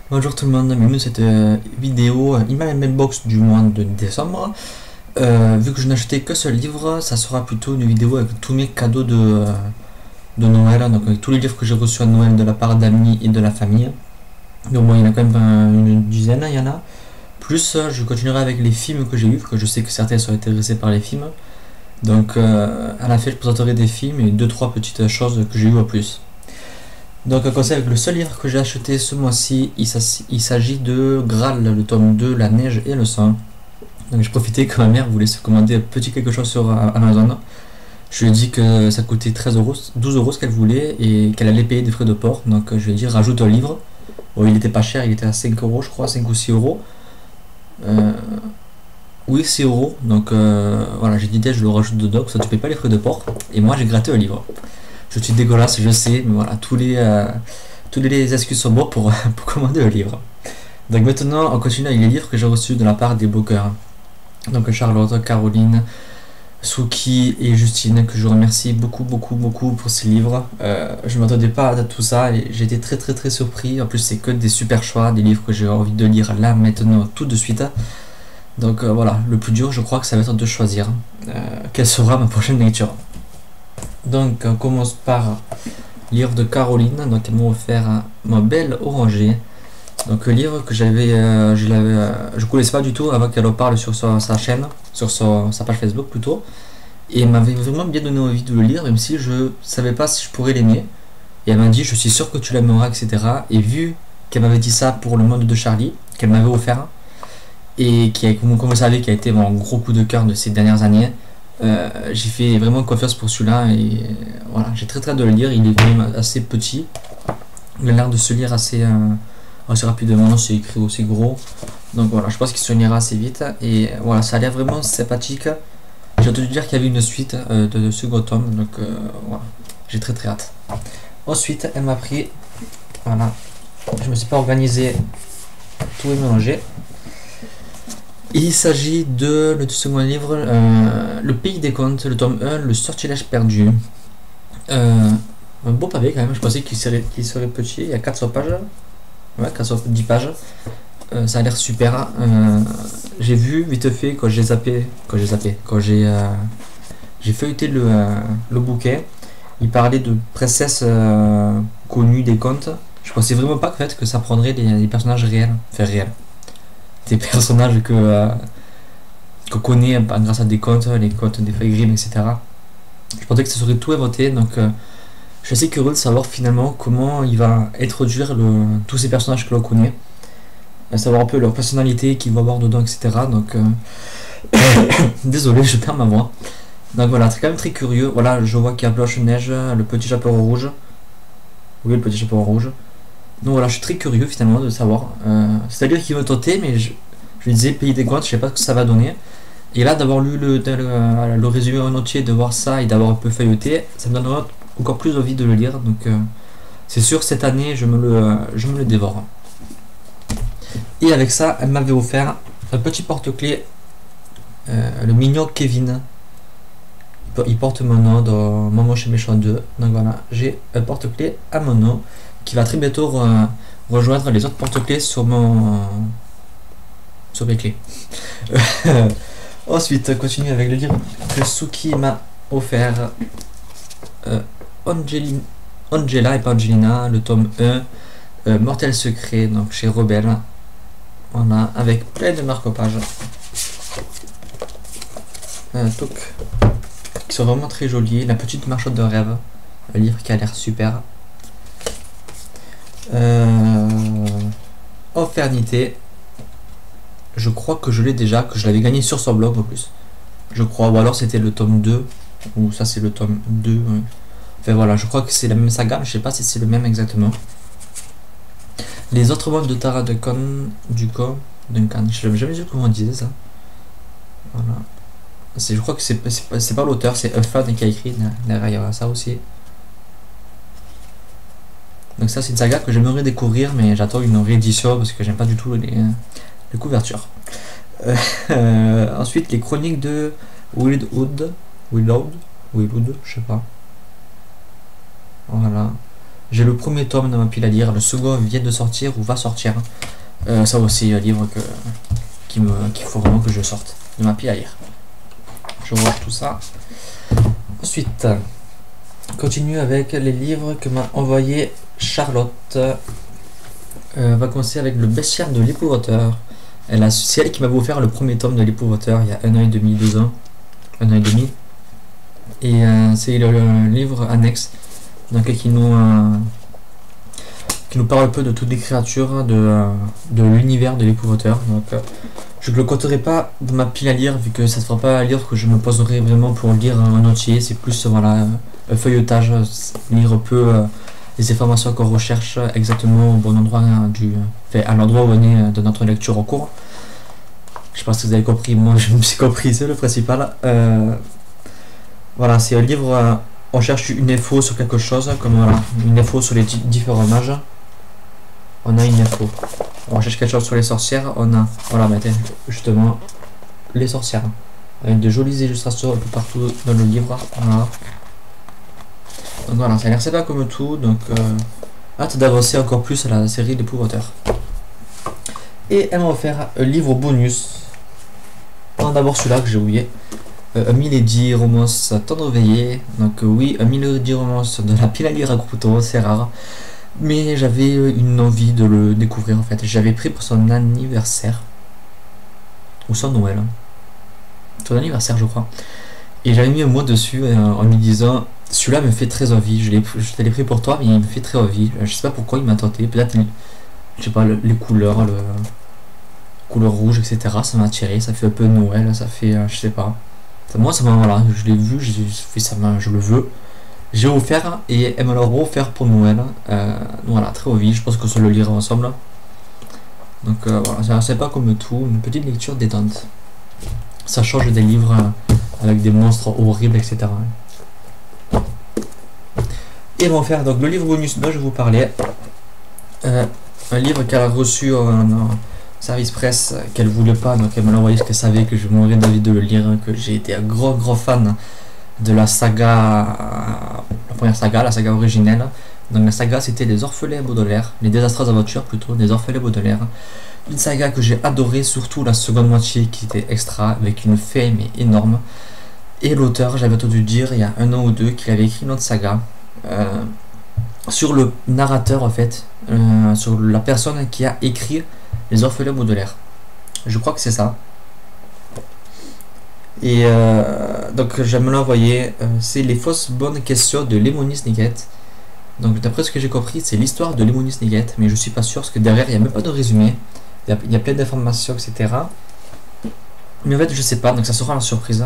Bonjour tout le monde, bienvenue dans cette vidéo Email Mailbox du mois de décembre. Vu que je n'ai acheté que ce livre, ça sera plutôt une vidéo avec tous mes cadeaux de Noël, donc avec tous les livres que j'ai reçus à Noël de la part d'amis et de la famille. Donc bon, il y en a quand même une dizaine, il y en a. Plus je continuerai avec les films que j'ai vus, parce que je sais que certains sont intéressés par les films. Donc à la fin je présenterai des films et deux trois petites choses que j'ai vues en plus. Donc, comme ça, avec le seul livre que j'ai acheté ce mois-ci, il s'agit de Graal, le tome 2, La neige et le sang. Donc, j'ai profité que ma mère voulait se commander un petit quelque chose sur Amazon. Je lui ai dit que ça coûtait 13 euros, 12 euros ce qu'elle voulait et qu'elle allait payer des frais de port. Donc, je lui ai dit rajoute un livre. Bon, il était pas cher, il était à 5 euros, je crois, 5 ou 6 euros. Oui, 6 euros. Donc, voilà, j'ai dit je le rajoute dedans, ça ne te paye pas les frais de port. Et moi, j'ai gratté un livre. Je suis dégueulasse, je sais, mais voilà, tous les excuses sont bonnes pour commander le livre. Donc maintenant, on continue avec les livres que j'ai reçus de la part des blogueurs. Donc Charlotte, Caroline, Suki et Justine, que je remercie beaucoup pour ces livres. Je ne m'attendais pas à tout ça et j'ai été très surpris. En plus, c'est que des super choix, des livres que j'ai envie de lire là, maintenant, tout de suite. Donc voilà, le plus dur, je crois que ça va être de choisir quelle sera ma prochaine lecture. Donc on commence par livre de Caroline, donc elle m'a offert Ma Belle Orangée. Donc le livre que je connaissais pas du tout avant qu'elle en parle sur sa chaîne, sur sa page Facebook plutôt. Et elle m'avait vraiment bien donné envie de le lire, même si je savais pas si je pourrais l'aimer. Et elle m'a dit je suis sûr que tu l'aimeras, etc. Et vu qu'elle m'avait dit ça pour Le Monde de Charlie, qu'elle m'avait offert, et comme vous savez, qui a été mon gros coup de cœur de ces dernières années, j'ai fait vraiment confiance pour celui-là et voilà, j'ai très hâte de le lire. Il est quand même assez petit, il a l'air de se lire assez rapidement, c'est écrit aussi gros, donc voilà, je pense qu'il se lira assez vite et voilà, ça a l'air vraiment sympathique. J'ai entendu dire qu'il y avait une suite de second tome, donc voilà, j'ai très hâte. Ensuite elle m'a pris, voilà, je me suis pas organisé, tout est mélangé. Il s'agit de le second livre, Le Pays des Contes, le tome 1, Le Sortilège perdu. Un beau pavé quand même, je pensais qu'il serait petit, il y a 400 pages, ouais, 410 pages. Ça a l'air super. J'ai vu vite fait quand j'ai feuilleté le bouquet, il parlait de princesses connues des contes. Je pensais vraiment pas que ça prendrait des personnages réels, enfin réels. Des personnages qu'on connaît grâce à des contes, les contes des feuilles Grimm, etc. Je pensais que ça serait tout inventé, donc je suis assez curieux de savoir finalement comment il va introduire tous ces personnages que l'on connaît, savoir un peu leur personnalité qu'ils vont avoir dedans, etc. Donc désolé, je perds ma voix. Donc voilà, c'est quand même très curieux. Voilà, je vois qu'il y a Blanche-Neige, le petit chaperon rouge. Oui, le petit chaperon rouge. Donc voilà, je suis très curieux finalement de savoir. C'est-à-dire qu'il veut tenter, mais je lui disais Pays des Contes, je sais pas ce que ça va donner. Et là, d'avoir lu le résumé en entier, de voir ça et d'avoir un peu feuilleté, ça me donnera encore plus envie de le lire. Donc c'est sûr, cette année, je me le dévore. Et avec ça, elle m'avait offert un petit porte-clés, le mignon Kevin. Il porte mon nom dans Maman chez Méchant 2. Donc voilà, j'ai un porte-clés à mon nom qui va très bientôt rejoindre les autres porte-clés sur mes clés. Ensuite, on continue avec le livre que Suki m'a offert, Angela et pas Angelina, le tome 1, Mortel Secret, donc chez Rebelle. Voilà, avec plein de marque-pages. Qui sont vraiment très jolis. La petite marchande de rêve, un livre qui a l'air super. Offernité, je crois que je l'ai déjà, que je l'avais gagné sur son blog en plus, je crois, ou alors c'était le tome 2, ou ça c'est le tome 2, enfin voilà, je crois que c'est la même saga, mais je sais pas si c'est le même exactement. Les autres mondes de Tara Duncan, je n'avais jamais vu comment on disait ça. Voilà, je crois que c'est pas l'auteur, c'est un fan qui a écrit derrière ça aussi. Donc ça c'est une saga que j'aimerais découvrir, mais j'attends une réédition parce que j'aime pas du tout les couvertures. Ensuite les chroniques de Willowwood, je sais pas. Voilà. J'ai le premier tome dans ma pile à lire, le second vient de sortir ou va sortir. Ça aussi, un livre qu'il faut vraiment que je sorte de ma pile à lire. Je range tout ça. Ensuite, continue avec les livres que m'a envoyé Charlotte. On va commencer avec le bestiaire de l'épouvanteur. C'est elle qui m'a offert le premier tome de l'épouvanteur il y a 1 an et demi, 2 ans. 1 an et demi. Et c'est le livre annexe donc, qui nous parle un peu de toutes les créatures de l'univers de l'épouvanteur. Donc je ne le compterai pas dans ma pile à lire vu que ça ne sera pas un livre que je me poserai vraiment pour lire en entier. C'est plus voilà, un feuilletage, lire un peu les informations qu'on recherche exactement au bon endroit, à l'endroit où on est de notre lecture en cours. Je pense que vous avez compris, moi je me suis compris, c'est le principal. Voilà, c'est un livre, on cherche une info sur quelque chose, comme voilà, une info sur les différents mages. On a une info. On cherche quelque chose sur les sorcières, on a, voilà, justement, les sorcières. Avec de jolies illustrations un peu partout dans le livre. Voilà. Donc voilà, ça a l'air sympa comme tout, donc hâte d'avancer encore plus à la série d'Épouvanteur. Et elle m'a offert un livre bonus. D'abord celui-là que j'ai oublié. Un Milady romance tendre veillée. Donc oui, un Milady romance de la pile à lire à couteau, c'est rare. Mais j'avais une envie de le découvrir en fait. J'avais pris pour son anniversaire. Ou son Noël. Son anniversaire je crois. Et j'avais mis un mot dessus en lui disant celui-là me fait très envie. Je l'ai pris pour toi mais il me fait très envie. Je sais pas pourquoi il m'a tenté. Peut-être je sais pas les couleurs, couleur rouge, etc. Ça m'a attiré. Ça fait un peu Noël. Ça fait je sais pas. Moi ça m'a voilà. Je l'ai vu. J'ai fait ça. Je le veux. J'ai offert et elle me l'a offert pour Noël. Voilà, très envie. Je pense qu'on se le lira ensemble. Donc voilà, c'est pas comme tout, une petite lecture détente. Ça change des livres avec des monstres horribles, etc. Et ils vont faire donc le livre bonus dont je vous parlais. Un livre qu'elle a reçu en service presse, qu'elle voulait pas, donc elle me l'a envoyé parce qu'elle savait que je mourrais d'envie de le lire, que j'ai été un gros fan de la saga, la première saga, la saga originelle. Donc la saga c'était les Orphelins Baudelaire, les désastreuses aventures plutôt, des Orphelins Baudelaire. Une saga que j'ai adoré, surtout la seconde moitié qui était extra, avec une fin mais énorme. Et l'auteur, j'avais entendu dire il y a 1 an ou 2 qu'il avait écrit une autre saga sur le narrateur en fait, sur la personne qui a écrit les Orphelins Baudelaire. Je crois que c'est ça. Et donc je me l'ai envoyé, c'est les fausses bonnes questions de Lemony Snicket. Donc d'après ce que j'ai compris, c'est l'histoire de Lemony Snicket, mais je suis pas sûr parce que derrière il n'y a même pas de résumé. Il y a plein d'informations, etc. Mais en fait je sais pas, donc ça sera la surprise.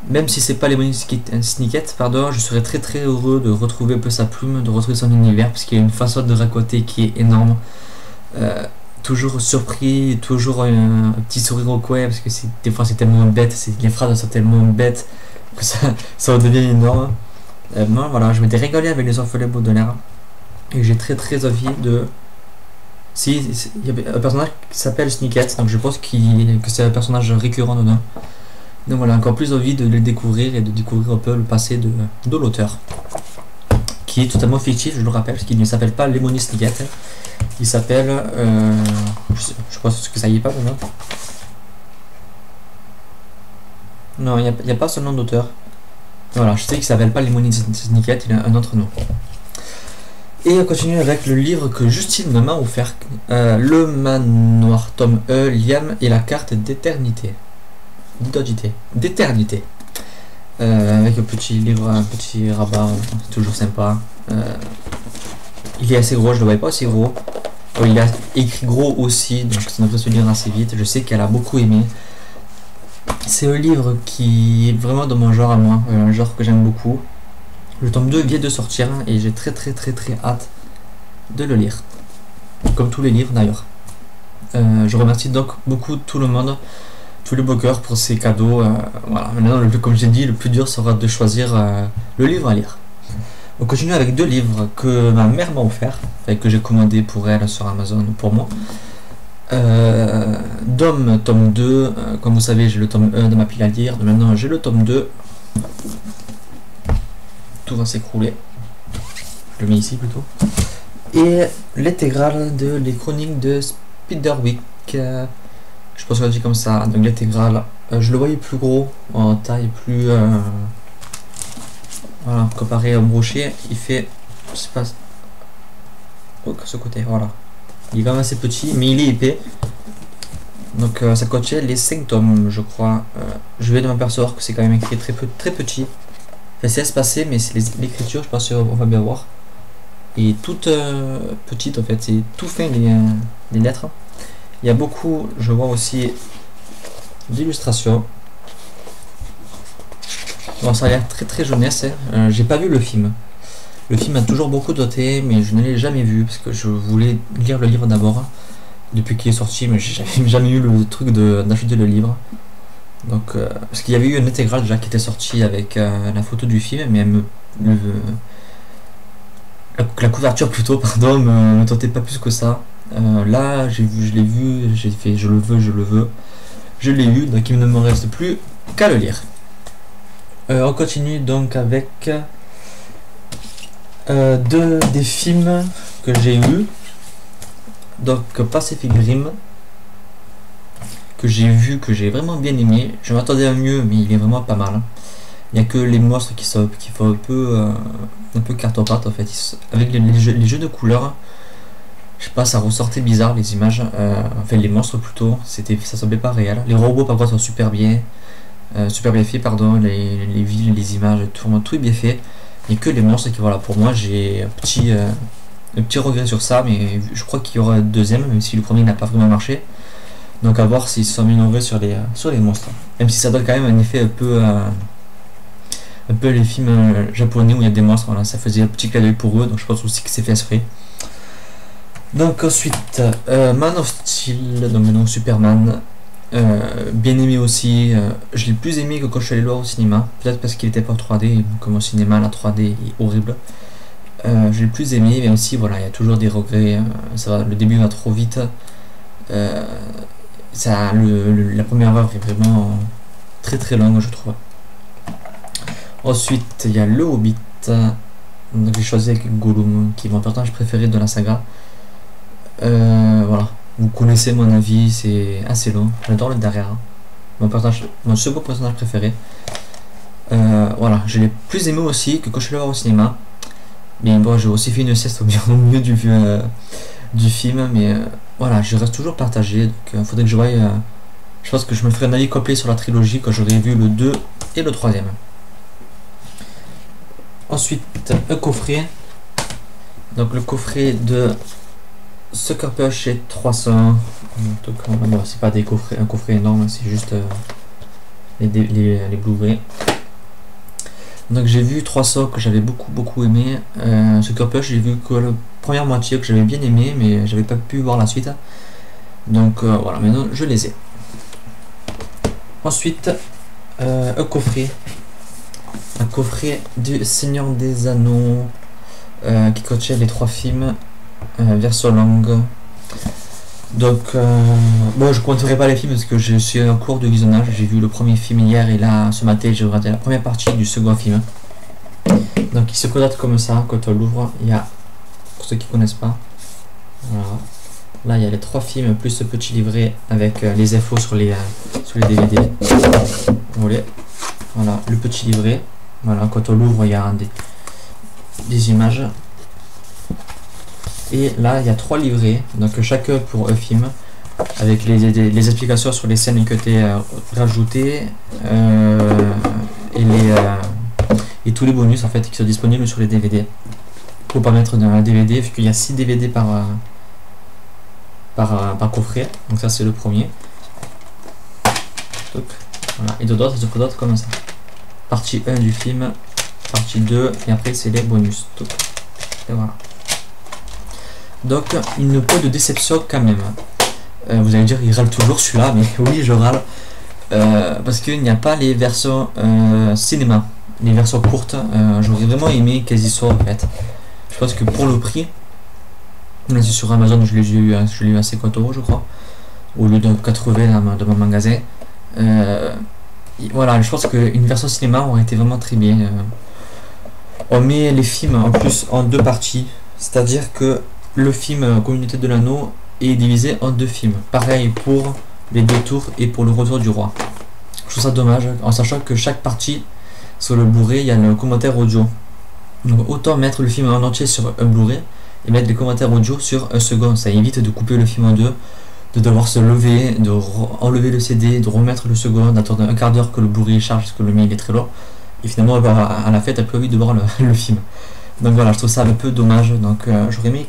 Même si c'est pas Lemony Snicket, pardon, je serais très heureux de retrouver un peu sa plume, de retrouver son univers, parce qu'il y a une façon de raconter qui est énorme. Toujours surpris, toujours un petit sourire au coin, parce que des fois c'est tellement bête, les phrases sont tellement bêtes que ça devient énorme. Moi voilà, je m'étais régalé avec les Orphelins Baudelaire, et j'ai très envie de... Si, il y avait un personnage qui s'appelle Snicket, donc je pense que c'est un personnage récurrent dedans. Donc voilà, encore plus envie de le découvrir et de découvrir un peu le passé de l'auteur, qui est totalement fictif, je le rappelle, parce qu'il ne s'appelle pas Lemony Snicket. Il s'appelle... je pense que ça y est pas maintenant. Non, il n'y a pas son nom d'auteur. Voilà, je sais qu'il s'appelle pas Lemony Snicket, il a un autre nom. Et on continue avec le livre que Justine m'a offert. Le Manoir, tome E, Liam et la carte d'éternité. D'éternité. Avec un petit livre, un petit rabat, toujours sympa. Il est assez gros, je le voyais pas aussi gros. Il a écrit gros aussi, donc ça devrait se lire assez vite. Je sais qu'elle a beaucoup aimé. C'est un livre qui est vraiment dans mon genre à moi, un genre que j'aime beaucoup. Le tome 2 vient de sortir et j'ai très hâte de le lire. Comme tous les livres d'ailleurs. Je remercie donc beaucoup tout le monde, tous les blogueurs pour ces cadeaux. Voilà. Maintenant, comme j'ai dit, le plus dur sera de choisir le livre à lire. On continue avec 2 livres que ma mère m'a offert et que j'ai commandé pour elle sur Amazon pour moi. Dom, tome 2, comme vous savez j'ai le tome 1 de ma pile à lire, maintenant j'ai le tome 2. Tout va s'écrouler. je le mets ici plutôt. Et l'intégrale de les chroniques de Spiderwick, je pense qu'on dit comme ça. Donc l'intégrale, je le voyais plus gros en taille, plus voilà, comparé au brochet, il fait, je sais pas, oh, ce côté, voilà, il est quand même assez petit, mais il est épais. Donc ça contient les 5 tomes, je crois. Je vais de m'apercevoir que c'est quand même écrit très petit. Enfin, c'est espacé, mais c'est l'écriture, je pense qu'on va bien voir. Et toute petite en fait, c'est tout fin les lettres. Il y a beaucoup, je vois aussi, d'illustrations. Bon, ça a l'air très jeunesse. Hein. J'ai pas vu le film. Le film a toujours beaucoup doté, mais je ne l'ai jamais vu parce que je voulais lire le livre d'abord. Depuis qu'il est sorti, mais j'ai jamais eu le truc d'acheter le livre. Donc, parce qu'il y avait eu une intégrale déjà qui était sortie avec la photo du film, mais la couverture plutôt, pardon, me tentait pas plus que ça. Là, je l'ai vu, j'ai fait je le veux, je l'ai eu, donc il ne me reste plus qu'à le lire. On continue donc avec des films que j'ai eu. Donc Pacific Rim, que j'ai vu, que j'ai vraiment bien aimé. Je m'attendais à mieux, mais il est vraiment pas mal. Il n'y a que les monstres qui font un peu carton-pâte en fait. Avec les jeux de couleurs, je sais pas, ça ressortait bizarre les images. Enfin les monstres plutôt, ça semblait pas réel. Les robots par contre sont super bien faits, pardon. Les villes, les images, tout est bien fait. Il n'y a que les monstres qui, voilà, pour moi j'ai un petit regret sur ça, mais je crois qu'il y aura un deuxième, même si le premier n'a pas vraiment marché. Donc à voir s'ils sont améliorés sur les monstres. Même si ça donne quand même un effet un peu les films japonais où il y a des monstres, voilà, ça faisait un petit clin d'œil pour eux, donc je pense aussi que c'est fait exprès. Donc ensuite, Man of Steel, donc Superman, bien aimé aussi. Je l'ai plus aimé que quand je suis allé le voir au cinéma, peut-être parce qu'il était pas en 3D, comme au cinéma la 3D est horrible. Je l'ai plus aimé, mais aussi voilà, il y a toujours des regrets. Le début va trop vite. La première heure est vraiment très longue, je trouve. Ensuite, il y a le Hobbit. Donc j'ai choisi avec Gollum, qui est mon personnage préféré de la saga. Voilà, vous connaissez mon avis, c'est assez long. J'adore le derrière. Mon second personnage préféré. Voilà, je l'ai plus aimé aussi que quand je suis allé voir au cinéma. Mais bon, j'ai aussi fait une sieste au milieu du film, mais voilà, je reste toujours partagé. Donc faudrait que je voie. Je pense que je me ferai un avis complet sur la trilogie quand j'aurai vu le 2 et le 3ème. Ensuite, un coffret. Donc le coffret de Sucker Punch et 300. Bon, c'est pas un coffret énorme, c'est juste les Blu-ray. Donc j'ai vu 300 que j'avais beaucoup aimé. Sucker Punch, j'ai vu que la première moitié que j'avais bien aimé, mais j'avais pas pu voir la suite. Donc voilà, maintenant je les ai. Ensuite, un coffret du Seigneur des Anneaux qui contient les 3 films version longue. Donc bon, je compterai pas les films parce que je suis en cours de visionnage. J'ai vu le premier film hier et là ce matin j'ai regardé la première partie du second film. Donc il se présente comme ça quand on l'ouvre. Il y a, pour ceux qui connaissent pas, voilà. Là il y a les 3 films plus ce petit livret avec les infos sur les DVD. Voilà le petit livret. Voilà, quand on l'ouvre il y a des images. Et là il y a 3 livrets, donc chacun pour un film, avec les explications sur les scènes qui ont été rajoutées et tous les bonus en fait qui sont disponibles sur les DVD. Faut pas mettre dans un DVD vu qu'il y a 6 DVD par coffret, donc ça c'est le premier. Donc, voilà. Et dedans ça se présente comme ça. Partie 1 du film, partie 2 et après c'est les bonus. Donc, et voilà. Donc une peu de déception quand même. Vous allez dire il râle toujours celui-là, mais oui je râle. Parce qu'il n'y a pas les versions cinéma, les versions courtes. J'aurais vraiment aimé qu'elles y soient en fait. Je pense que pour le prix, là c'est sur Amazon, je l'ai eu à 50 € je crois, au lieu de 80 dans mon magasin. Voilà, je pense qu'une version cinéma aurait été vraiment très bien. On met les films en plus en deux parties, c'est-à-dire que le film Communauté de l'Anneau est divisé en deux films. Pareil pour les deux tours et pour le retour du roi. Je trouve ça dommage, en sachant que chaque partie, sur le Blu-ray, il y a le commentaire audio. Donc autant mettre le film en entier sur un Blu-ray et mettre les commentaires audio sur un second. Ça évite de couper le film en deux, de devoir se lever, de enlever le CD, de remettre le second, d'attendre un quart d'heure que le Blu-ray charge parce que le mien il est très lourd. Et finalement, à la fête, t'as plus envie de voir le film. Donc voilà, je trouve ça un peu dommage. Donc j'aurais aimé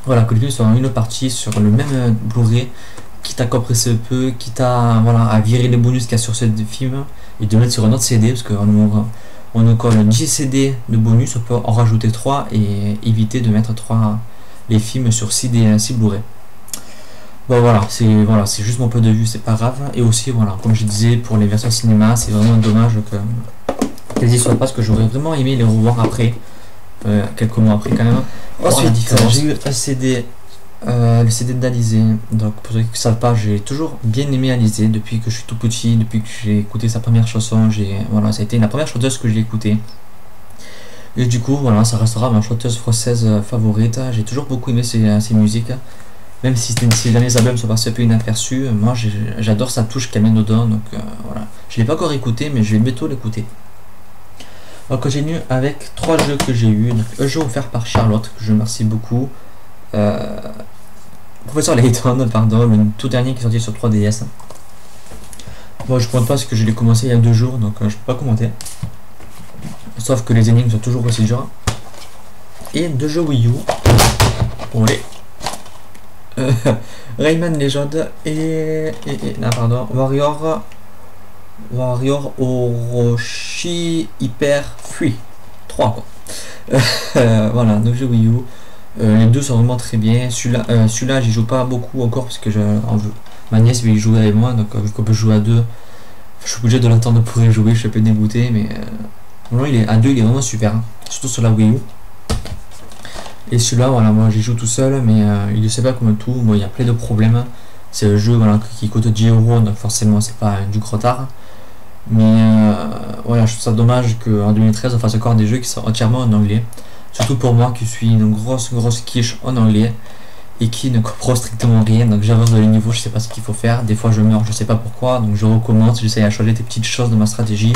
voilà, que le film soit en une partie sur le même Blu-ray, quitte à compresser un peu, quitte à, voilà, à virer les bonus qu'il y a sur ce film et de mettre sur un autre CD parce qu'on nous colle 10 CD de bonus, on peut en rajouter 3 et éviter de mettre les films sur 6 Blu-ray. Bon voilà, c'est juste mon point de vue, c'est pas grave. Et aussi voilà, comme je disais, pour les versions cinéma, c'est vraiment dommage qu'elles y soient pas, parce que j'aurais vraiment aimé les revoir après, quelques mois après quand même. Ensuite, j'ai eu un CD, le CD d'Alizé. Donc pour ceux qui ne savent pas, j'ai toujours bien aimé Alizé depuis que je suis tout petit, depuis que j'ai écouté sa première chanson. Voilà, ça a été la première chanteuse que j'ai écoutée. Et du coup, voilà, ça restera ma chanteuse française favorite. J'ai toujours beaucoup aimé ses musiques. Même si ces derniers albums sont passés un peu inaperçus, moi j'adore sa touche qu'elle met dedans, donc voilà. Je l'ai pas encore écouté, mais je vais bientôt l'écouter. On continue avec 3 jeux que j'ai eu. Un jeu offert par Charlotte, que je remercie beaucoup. Professeur Layton, pardon, le tout dernier qui est sorti sur 3DS. Moi je compte pas parce que je l'ai commencé il y a 2 jours, donc je peux pas commenter. Sauf que les énigmes sont toujours aussi dures. Et 2 jeux Wii U. Pour les Rayman Legend et Warrior Orochi Hyper Free 3 quoi. Voilà, donc jeux Wii U. Les deux sont vraiment très bien. Celui-là j'y joue pas beaucoup encore parce que ma nièce veut y jouer avec moi, donc vu qu'on peut jouer à 2, je suis obligé de l'attendre pour y jouer. Je suis un peu dégoûté, mais non, il est à 2, il est vraiment super, hein. Surtout sur la Wii U. Et celui-là, voilà, moi j'y joue tout seul, mais il ne sait pas comme tout. Bon, il y a plein de problèmes. C'est un jeu voilà, qui coûte 10 €, donc forcément c'est pas du gros tard. Mais voilà, je trouve ça dommage qu'en 2013 on fasse encore des jeux qui sont entièrement en anglais. Surtout pour moi qui suis une grosse quiche en anglais et qui ne comprend strictement rien. Donc j'avance dans les niveaux, je sais pas ce qu'il faut faire. Des fois je meurs, je sais pas pourquoi, donc je recommence, j'essaie à changer des petites choses de ma stratégie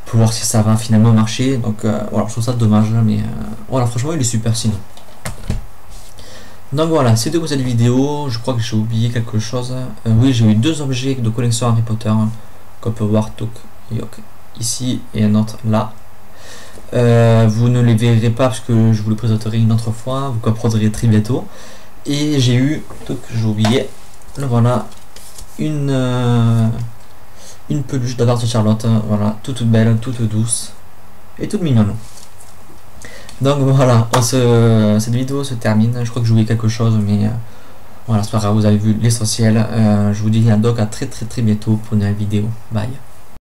pour voir si ça va finalement marcher. Donc voilà, je trouve ça dommage, mais voilà, franchement il est super sinon. Donc voilà, c'est tout pour cette vidéo. Je crois que j'ai oublié quelque chose. Oui, j'ai eu 2 objets de collection Harry Potter qu'on peut voir ici et un autre là. Vous ne les verrez pas parce que je vous le présenterai une autre fois, vous comprendrez très bientôt. Et j'ai eu, j'ai oublié, voilà, une peluche de Charlotte, voilà, toute belle, toute douce et toute mignonne. Donc voilà, cette vidéo se termine. Je crois que j'ai oublié quelque chose, mais voilà, c'est pas grave, vous avez vu l'essentiel. Je vous dis donc à très bientôt pour une nouvelle vidéo. Bye.